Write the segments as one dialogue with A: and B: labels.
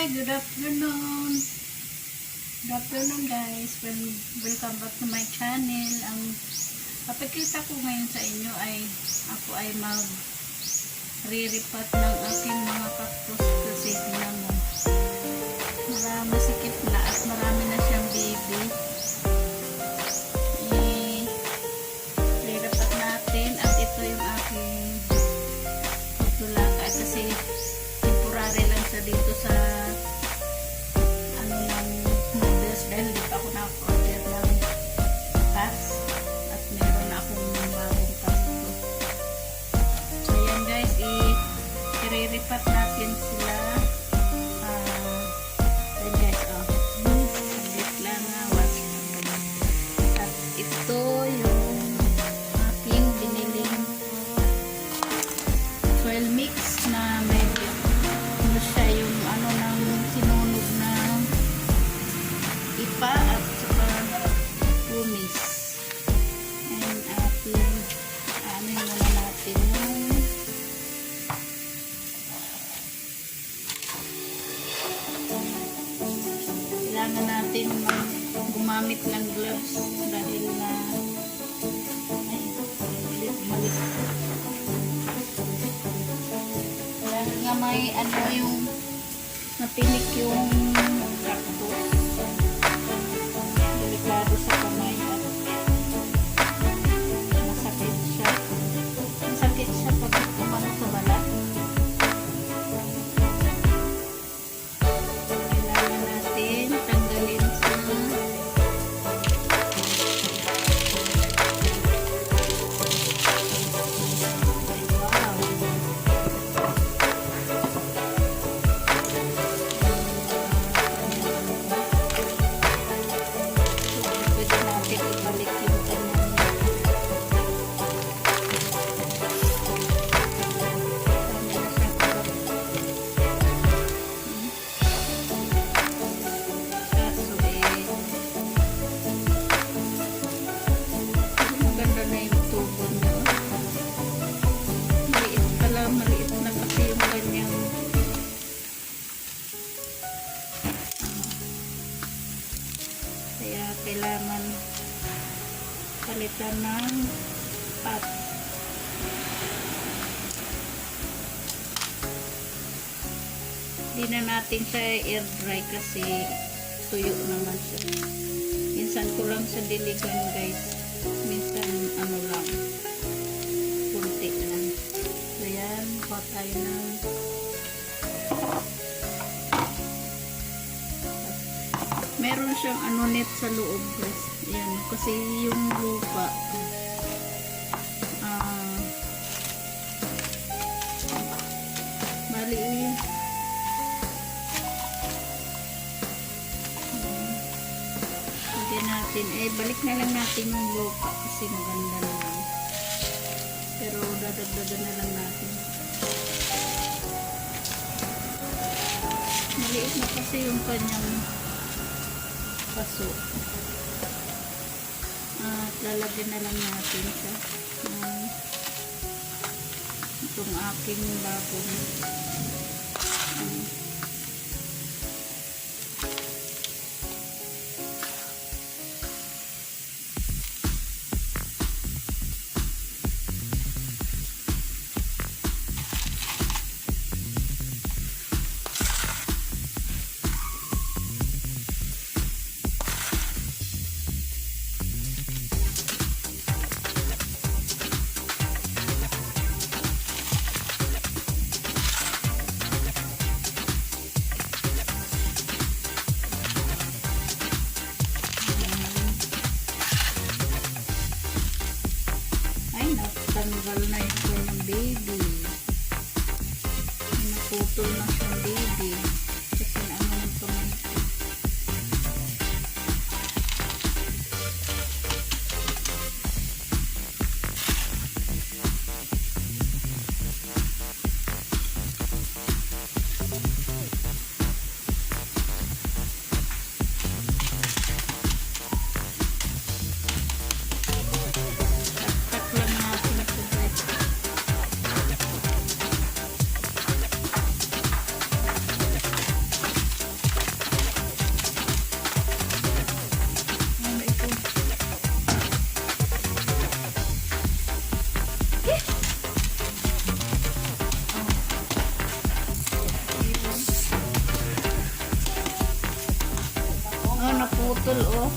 A: Hi, good afternoon. Good afternoon guys. Welcome back to my channel. Ang papakita ko ngayon sa inyo ay ako ay mag-riripat ng aking mga cactus kasi tingnan mo. Masikip na at marami na siyang baby. Riripat natin at ito yung aking tutulaka kasi temporary lang sa dito sa ano ng noodles dahil di pa ako na-order ng pass at meron na akong bagong pass ito. So yan guys, i-riripat natin sila. Yan guys, saglit lang watch. At ito yung aking biniling soil mix na may ano siya yung ano ng sinunog na ipa at saka pumis. And ating ano yung muna natin yung kailangan natin gumamit ng gloves dahil na ay malik dahil nga may ano yung napilik yung cactus. Delikado sa kamay at masakit siya. Masakit siya pag kumano sa balat. Kailangan natin tanggalin sa maliit na kasi yung kanyang kaya kailangan palitan ng pot. Hindi na natin siya air dry kasi tuyo naman siya. Minsan ko lang sa diligan guys, minsan ano lang kunti lang. So yan, kuha tayo ng meron siyang ano net sa loob guys. Yan, kasi yung lupa bali hindi natin, balik na lang natin yung lupa kasi maganda na lang. Pero dadagdagan na lang natin. Maliit na kasi yung kanyang paso. At lalagyan na lang natin siya ng itong aking bagong tanggal na ito ng baby. Naputol na siyang baby. Kasi naman ng pamangkin. putol oh.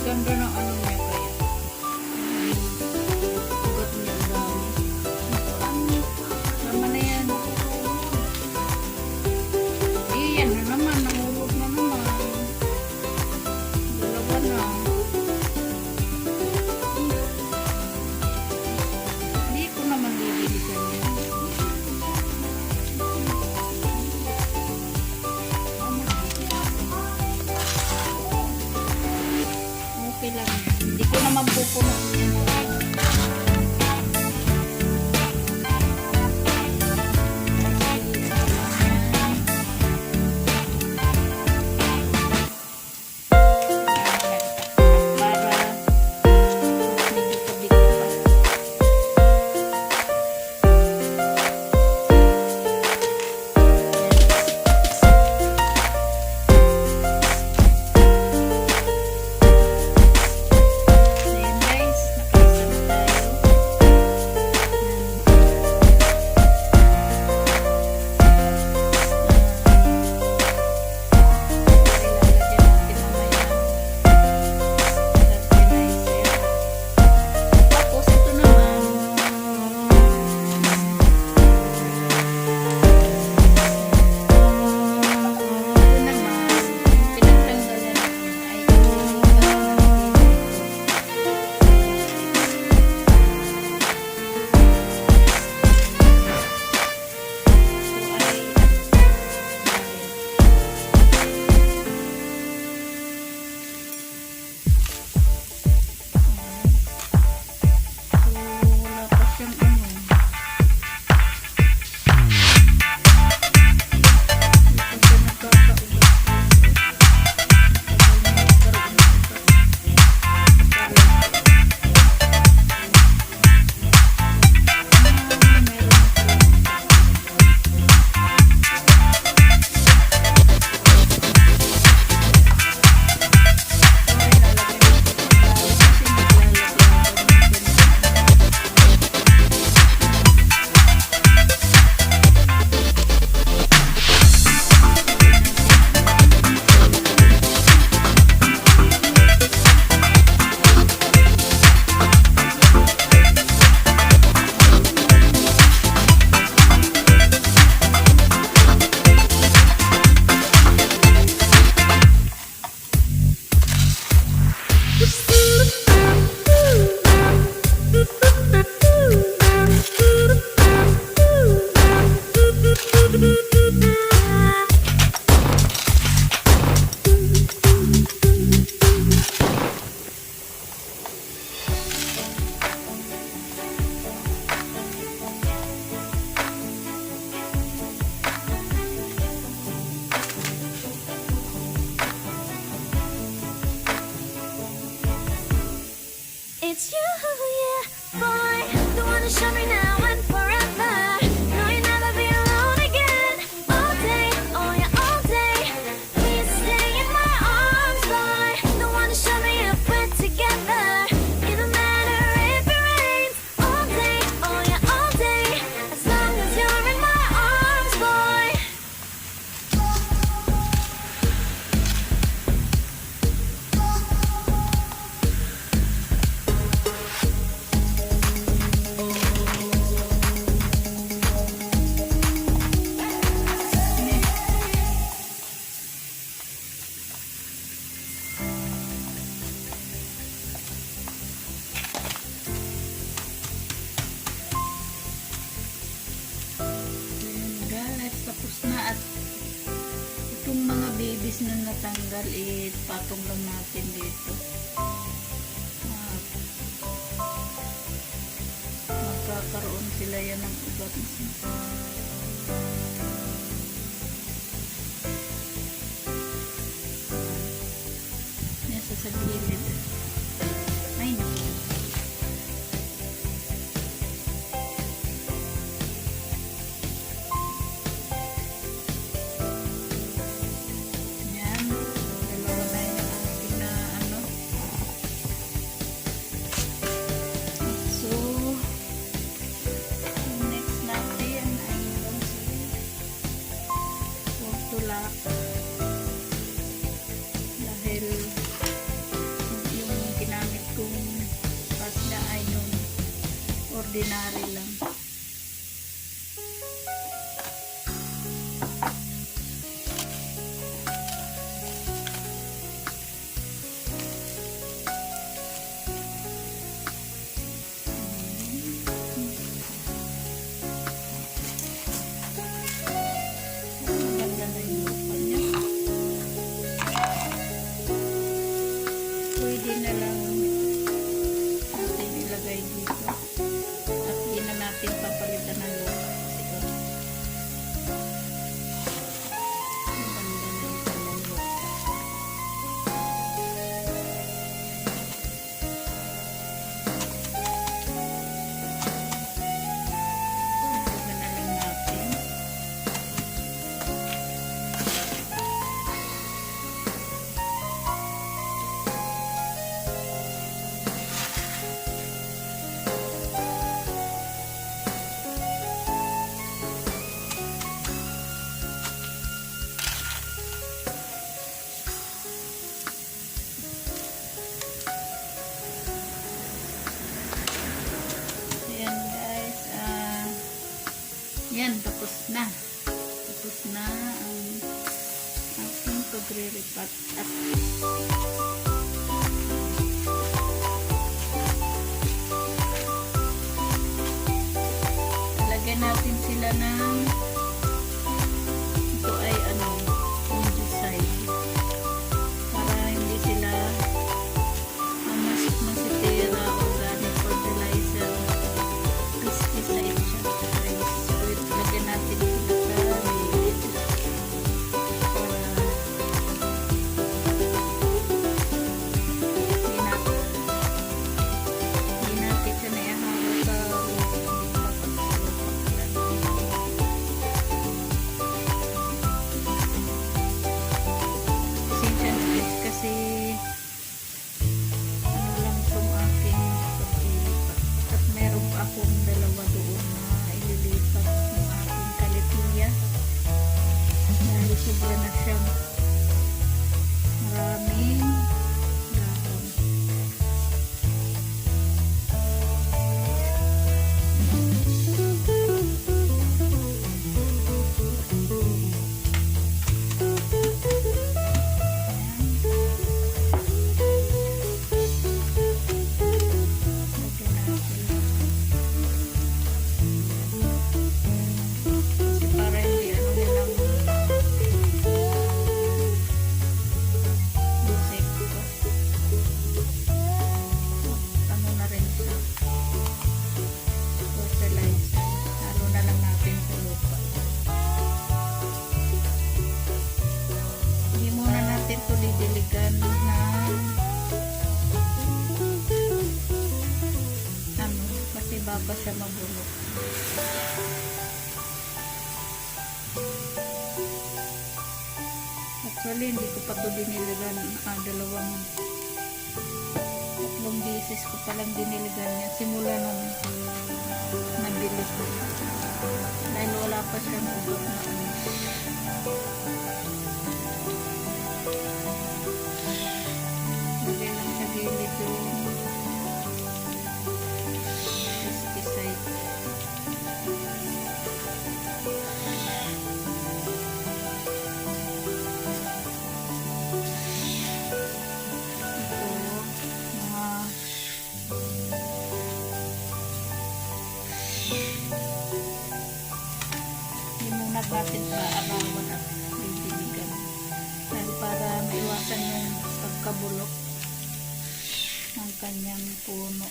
A: Ganda ng ano niya kaya. Ugat niya dami. Tama na yan. Iyan na naman. Nangulog na naman. Dalawa na. Hindi ko naman didiligan yan. Okay lang yan. Hindi ko naman pupuno yan. Para medyo tubig pa. Ayan guys, nakaisa na tayo. Ilalagyan natin mamaya fertilizer. Tapos ito naman, pinagtanggalan ay wala pa siyang ano. Hindi pa siya nakakaugat.
B: It's you, yeah, boy. The one to show me now and forever. No, you'll never be alone again. All day, oh yeah, all day. Please stay in my arms, boy. The one to show me if we're together. It don't matter if it rains. All day, oh yeah, all day. As long as you're in my arms, boy.
A: Ayan guys, tapos na at itong mga babies na natanggal, patong lang natin dito. Magkakaroon sila yan ng ugat. Nasa sa gilid. Ay, naku. black. Dahil yung ginamit kong pasta ay yung ordinary lang. Maganda na yung lupa niya. Pwede na lang natin ilagay dito. At di na natin papalitan ng lupa. Siguro. Maganda na yung tamang lupa. Maganda na lang natin. Ayan guys, yan, tapos na. Tapos na ang aking pagre-repat at lagyan natin sila ng ito ay fungicide para hindi sila masitira, organic fertilizer, pesticide siya guys. So lagyan natin sila sa lid para hindi natin siya naihalo sa pasensya na guys kasi ano lang itong aking paglilipat at meron pa akong dalawa doon na ililipat ng aking kalitiya dahil sobra na siyang maraming dahon. Lagyan natin. Kasi para hindi nilang insekto. Ano na rin siya. Fertilizer. Halo na lang natin sa lupa. Hindi muna natin ito didiligan na kasi baka siya mabulok. Actually, hindi ko pa ito diniligan. Tatlong beses ko palang diniligan yan. Simula nung nabili ko. Dahil wala pa siyang ugot na lagay lang sa gilid yung pesticide. Ito, hindi muna natin paarawan at didiligan. Dahil para maiwasan yung pagkabulok ng kanyang puno.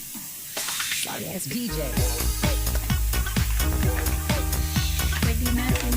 C: Yes, DJ.
A: Pwede natin